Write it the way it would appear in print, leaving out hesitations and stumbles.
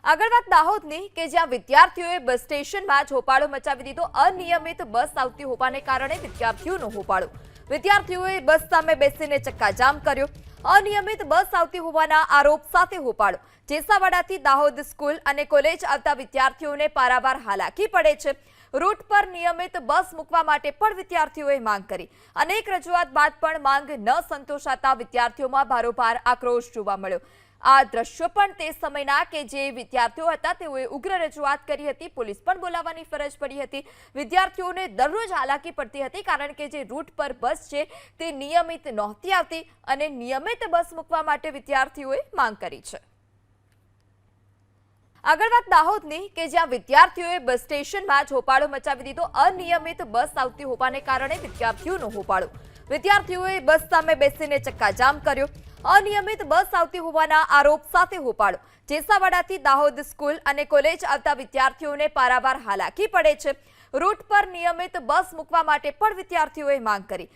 આગળ વાત દાહોદની કે જ્યાં વિદ્યાર્થીઓએ બસ સ્ટેશનમાં જ હોબાળો મચાવી દીધો। અનિયમિત બસ આવતી હોવાને કારણે વિદ્યાર્થીઓનો હોબાળો। વિદ્યાર્થીઓએ બસ સામે બેસીને ચક્કાજામ કર્યો। અનિયમિત બસ આવતી હોવાના આરોપ સાથે હોબાળો। જેસાવાડાથી દાહોદ સ્કૂલ અને કોલેજ આવતા વિદ્યાર્થીઓને પારાવાર હાલાકી પડે છે। રૂટ પર નિયમિત બસ મૂકવા માટે પણ વિદ્યાર્થીઓએ માંગ કરી। અનેક રજૂઆત બાદ પણ માંગ ન સંતોષાતા વિદ્યાર્થીઓમાં ભારોભાર આક્રોશ જોવા મળ્યો। આ દ્રશ્યો પણ તે સમયના કે જે વિદ્યાર્થીઓ હતા તેઓએ ઉગ્ર રજૂઆત કરી હતી। પોલીસ પણ બોલાવવાની ફરજ પડી હતી। વિદ્યાર્થીઓને દરરોજ હાલાકી પડતી હતી કારણ કે જે રૂટ પર બસ છે તે નિયમિત નહોતી આવતી અને નિયમિત બસ મૂકવા માટે વિદ્યાર્થીઓએ માંગ કરી છે। આગળ વાત દાહોદની કે જ્યાં વિદ્યાર્થીઓએ બસ સ્ટેશનમાં જ હોબાળો મચાવી દીધો। અનિયમિત બસ આવતી હોવાને કારણે વિદ્યાર્થીઓનો હોબાળો। વિદ્યાર્થીઓએ બસ સામે બેસીને ચક્કાજામ કર્યો। અનિયમિત બસ આવતી હોવાના આરોપ સાથે હોબાળો। જેસાવાડાથી દાહોદ સ્કૂલ અને કોલેજ આવતા વિદ્યાર્થીઓને પારાવાર હાલાકી પડે છે। રૂટ પર નિયમિત બસ મૂકવા માટે પણ વિદ્યાર્થીઓએ માંગ કરી।